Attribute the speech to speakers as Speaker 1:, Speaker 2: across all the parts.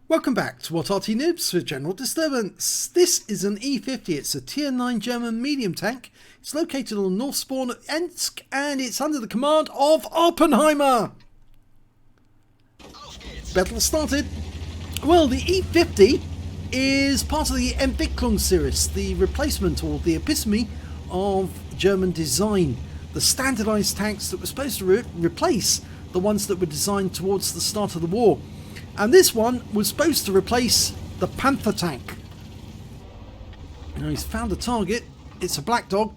Speaker 1: Welcome back to What Arty Noobs for General Disturbance. This is an E50, it's a tier 9 German medium tank. It's located on the north spawn of Ensk and it's under the command of Awppenheimer. Battle started. Well, the E50 is part of the Entwicklung series, the replacement or the epitome of German design. The standardized tanks that were supposed to replace the ones that were designed towards the start of the war. And this one was supposed to replace the Panther tank. Now he's found a target. It's a black dog.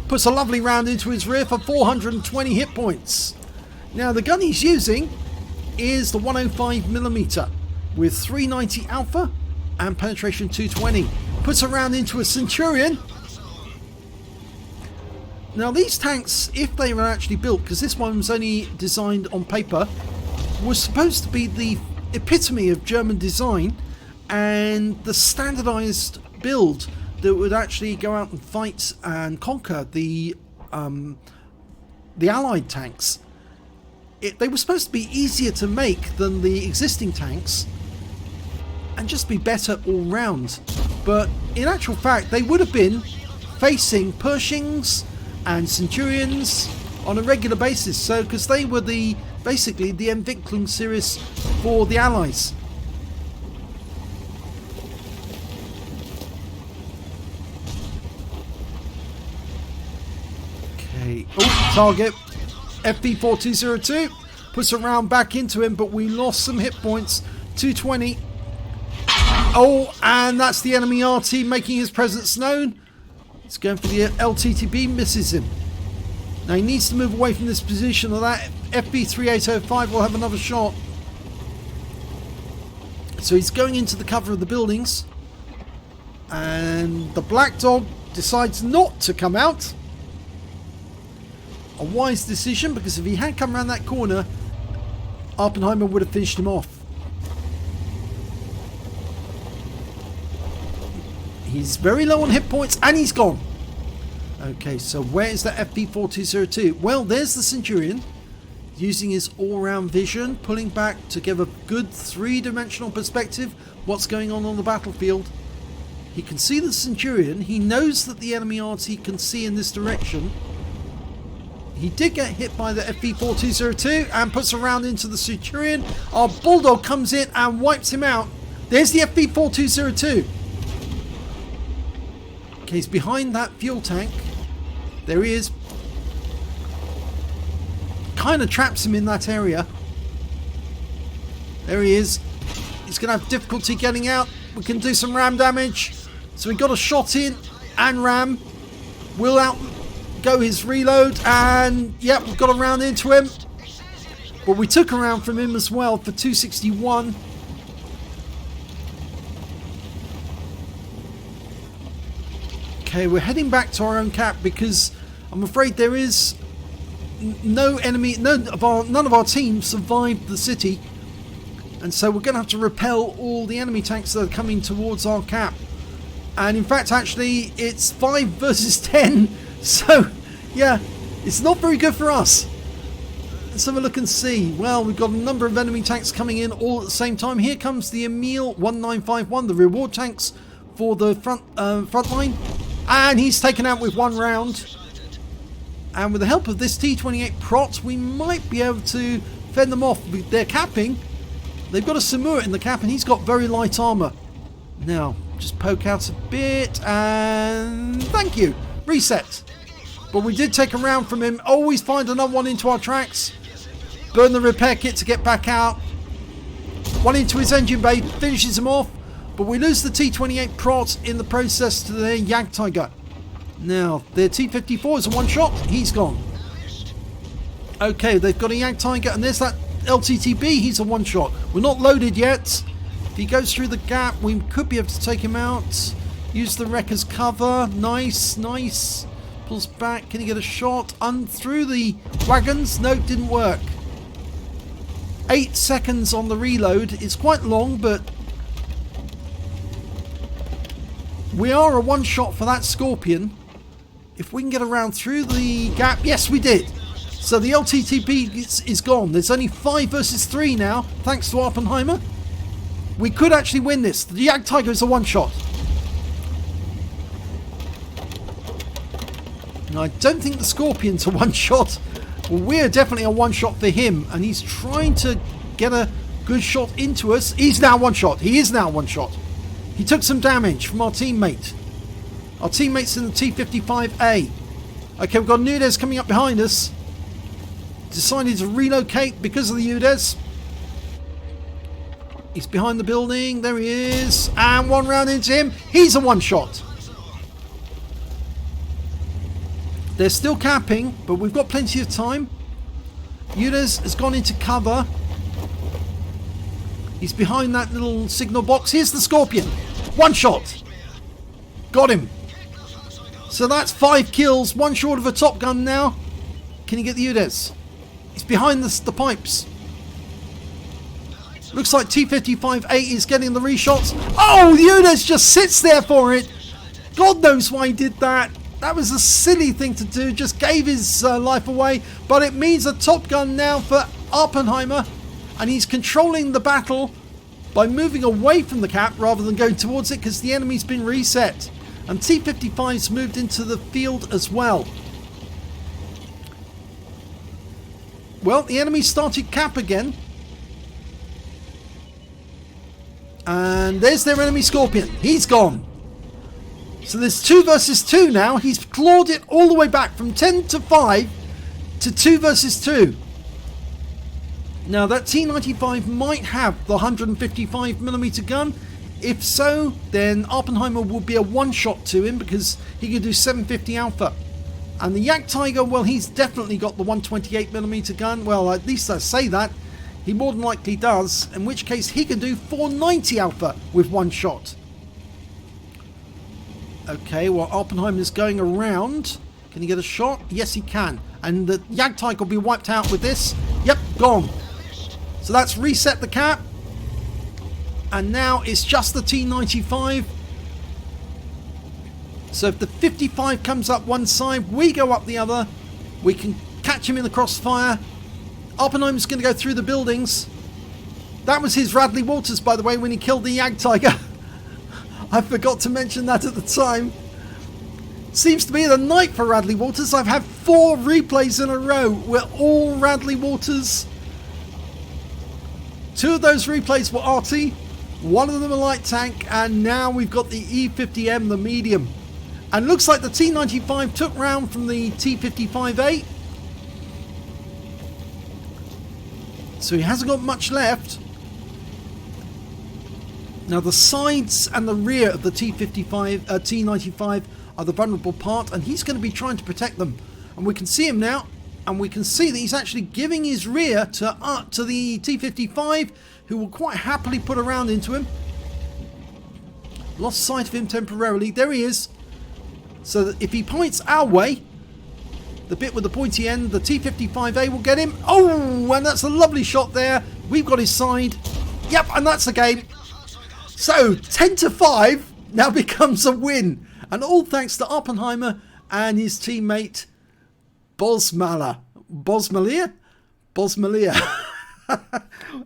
Speaker 1: Puts a lovely round into his rear for 420 hit points. Now the gun he's using is the 105mm with 390 alpha and penetration 220. Puts a round into a Centurion. Now these tanks, if they were actually built, because this one was only designed on paper, was supposed to be the epitome of German design and the standardized build that would actually go out and fight and conquer the Allied tanks. They were supposed to be easier to make than the existing tanks and just be better all round. But in actual fact, they would have been facing Pershings and Centurions on a regular basis, so because they were basically the Entwicklung series for the Allies. Okay, target FV4202 puts a round back into him, but we lost some hit points. 220. Oh, and that's the enemy Arty making his presence known. He's going for the LTTB, misses him. Now he needs to move away from this position or that FV3805 will have another shot. So he's going into the cover of the buildings. And the black dog decides not to come out. A wise decision, because if he had come around that corner, Awppenheimer would have finished him off. He's very low on hit points and he's gone. Okay, so where is that FV4202? Well, there's the Centurion using his all-round vision, pulling back to give a good three-dimensional perspective what's going on the battlefield. He can see the Centurion. He knows that the enemy Arty can see in this direction. He did get hit by the FV4202 and puts a round into the Centurion. Our Bulldog comes in and wipes him out. There's the FV4202. Okay, he's behind that fuel tank. There he is. Kind of traps him in that area. There he is. He's going to have difficulty getting out. We can do some ram damage. So we got a shot in and ram. We'll out go his reload. And yep, we've got a round into him. But we took a round from him as well for 261. Okay, we're heading back to our own cap because I'm afraid there is no enemy, none of our teams survived the city, and so we're going to have to repel all the enemy tanks that are coming towards our cap. And in fact, actually, it's 5 versus 10, so yeah, it's not very good for us. Let's have a look and see. Well, we've got a number of enemy tanks coming in all at the same time. Here comes the Emil 1951, the reward tanks for the front line. And he's taken out with one round. And with the help of this T28 Prot, we might be able to fend them off. They're capping. They've got a Samura in the cap and he's got very light armour. Now, just poke out a bit and thank you. Reset. But we did take a round from him. Always find another one into our tracks. Burn the repair kit to get back out. One into his engine bay. Finishes him off. But we lose the T28 Prot in the process to their Jagdtiger. Now, their T54 is a one-shot. He's gone. Okay, they've got a Jagdtiger, and there's that LTTB. He's a one-shot. We're not loaded yet. If he goes through the gap, we could be able to take him out. Use the wreck as cover. Nice, nice. Pulls back. Can he get a shot? Through the wagons? No, it didn't work. 8 seconds on the reload. It's quite long, but we are a one-shot for that Scorpion. If we can get around through the gap. Yes, we did. So the LTTP is gone. There's only 5 versus 3 now, thanks to Awppenheimer. We could actually win this. The Jag Tiger is a one-shot. I don't think the Scorpion's a one-shot. Well, we're definitely a one-shot for him, and he's trying to get a good shot into us. He's now one-shot. He is now one-shot. He took some damage from our teammate. Our teammate's in the T55A. Okay, we've got Noobs coming up behind us. Decided to relocate because of the UDES. He's behind the building. There he is. And one round into him. He's a one-shot. They're still capping, but we've got plenty of time. UDES has gone into cover. He's behind that little signal box. Here's the Scorpion. One shot. Got him. So that's 5 kills. One short of a Top Gun now. Can you get the UDES? He's behind the pipes. Looks like T55A is getting the reshots. Oh, the UDES just sits there for it. God knows why he did that. That was a silly thing to do. Just gave his life away. But it means a Top Gun now for Awppenheimer. And he's controlling the battle by moving away from the cap rather than going towards it because the enemy's been reset. And T55's moved into the field as well. Well, the enemy started cap again. And there's their enemy Scorpion. He's gone. So there's 2 versus 2 now. He's clawed it all the way back from 10 to 5 to 2 versus 2. Now that T95 might have the 155mm gun. If so, then Awppenheimer will be a one-shot to him because he can do 750 alpha. And the Yak Tiger, well, he's definitely got the 128mm gun. Well, at least I say that. He more than likely does, in which case he can do 490 alpha with one shot. Okay, well, Awppenheimer's going around. Can he get a shot? Yes, he can. And the Jag Tiger will be wiped out with this. Yep, gone. So that's reset the cap. And now it's just the T95. So if the 55 comes up one side, we go up the other. We can catch him in the crossfire. Awppenheimer's going to go through the buildings. That was his Radley Walters, by the way, when he killed the Jag Tiger. I forgot to mention that at the time. Seems to be the night for Radley Walters. I've had 4 replays in a row where all Radley Walters. 2 of those replays were Arty, 1 of them a light tank, and now we've got the E50M, the medium. And looks like the T95 took round from the T55A. So he hasn't got much left. Now the sides and the rear of the T95 are the vulnerable part, and he's going to be trying to protect them. And we can see him now, and we can see that he's actually giving his rear to the T55, who will quite happily put a round into him. Lost sight of him temporarily. There he is. So that if he points our way, the bit with the pointy end, the T55A will get him. Oh, and that's a lovely shot there. We've got his side. Yep, and that's the game. So 10 to 5 now becomes a win, and all thanks to Awppenheimer and his teammate Bosmalia.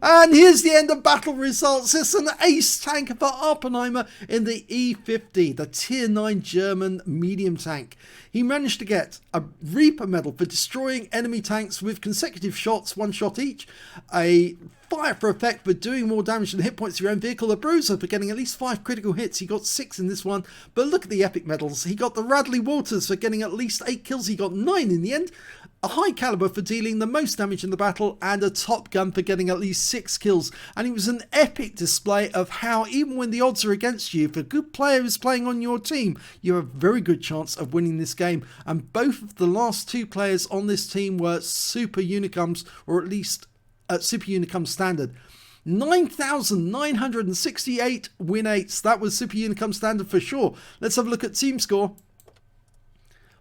Speaker 1: And here's the end of battle results. It's an ace tank for Awppenheimer in the E50, the tier 9 German medium tank. He managed to get a Reaper medal for destroying enemy tanks with consecutive shots, 1 shot each, a fire for effect for doing more damage than hit points to your own vehicle, a bruiser for getting at least 5 critical hits. He got 6 in this one, but look at the epic medals. He got the Radley Walters for getting at least 8 kills. He got 9 in the end. A high caliber for dealing the most damage in the battle, and a Top Gun for getting at least 6 kills. And it was an epic display of how, even when the odds are against you, if a good player is playing on your team, you have a very good chance of winning this game. And both of the last 2 players on this team were Super Unicums, or at least at Super Unicum standard. 9,968 win 8s. That was Super Unicum standard for sure. Let's have a look at team score.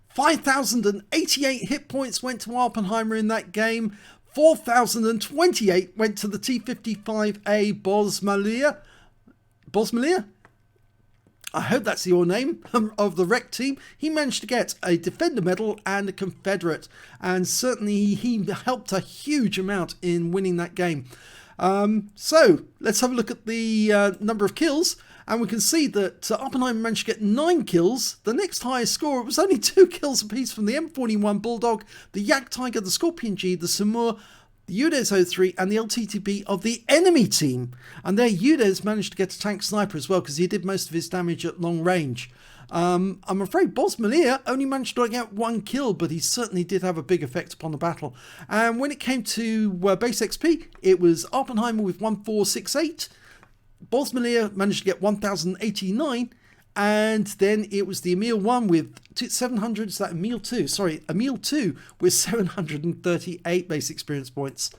Speaker 1: 5,088 hit points went to Awppenheimer in that game. 4,028 went to the T55A Bosmalia. I hope that's your name, of the Wreck team. He managed to get a Defender Medal and a Confederate, and certainly he helped a huge amount in winning that game. So let's have a look at the number of kills, and we can see that Awppenheimer managed to get 9 kills. The next highest score, it was only 2 kills apiece from the M41 Bulldog, the Yak Tiger, the Scorpion G, the Samur, the UDES 03 and the LTTB of the enemy team. And there UDES managed to get a tank sniper as well, because he did most of his damage at long range. I'm afraid Bosmalier only managed to get 1 kill, but he certainly did have a big effect upon the battle. And when it came to base XP, it was Awppenheimer with 1468. Bosmalier managed to get 1089. And then it was the Emil 1 with 700, so that Emil 2, sorry, Emil 2 with 738 base experience points.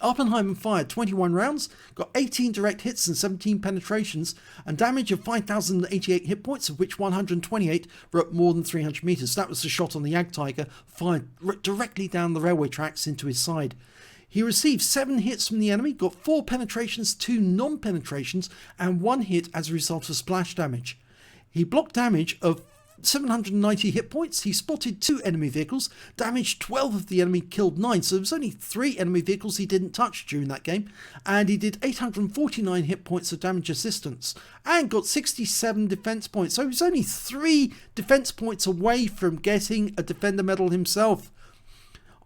Speaker 1: Awppenheimer fired 21 rounds, got 18 direct hits and 17 penetrations, and damage of 5,088 hit points, of which 128 were at more than 300 meters. That was the shot on the Yak Tiger, fired directly down the railway tracks into his side. He received 7 hits from the enemy, got 4 penetrations, 2 non-penetrations, and 1 hit as a result of splash damage. He blocked damage of 790 hit points. He spotted 2 enemy vehicles, damaged 12 of the enemy, killed 9. So there was only 3 enemy vehicles he didn't touch during that game. And he did 849 hit points of damage assistance and got 67 defense points. So he was only 3 defense points away from getting a Defender Medal himself.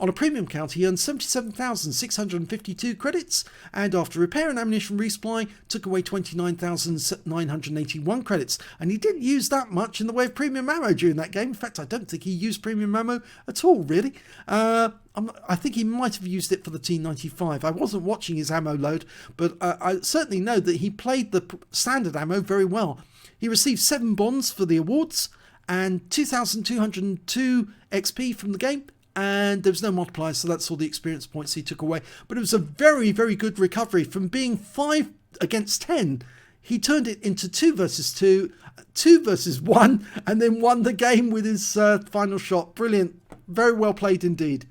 Speaker 1: On a premium count, he earned 77,652 credits, and after repair and ammunition resupply, took away 29,981 credits. And he didn't use that much in the way of premium ammo during that game. In fact, I don't think he used premium ammo at all, really. I think he might have used it for the T95. I wasn't watching his ammo load, but I certainly know that he played the standard ammo very well. He received 7 bonds for the awards, and 2,202 XP from the game. And there was no multiplier, so that's all the experience points he took away. But it was a very, very good recovery. From being 5 against 10, he turned it into 2 versus 2, 2 versus 1, and then won the game with his final shot. Brilliant. Very well played indeed.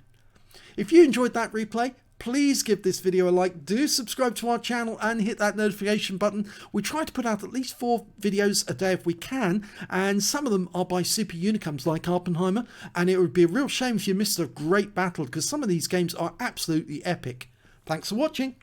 Speaker 1: If you enjoyed that replay, please give this video a like, do subscribe to our channel and hit that notification button. We try to put out at least 4 videos a day if we can, and some of them are by super unicums like Awppenheimer, and it would be a real shame if you missed a great battle, because some of these games are absolutely epic. Thanks for watching.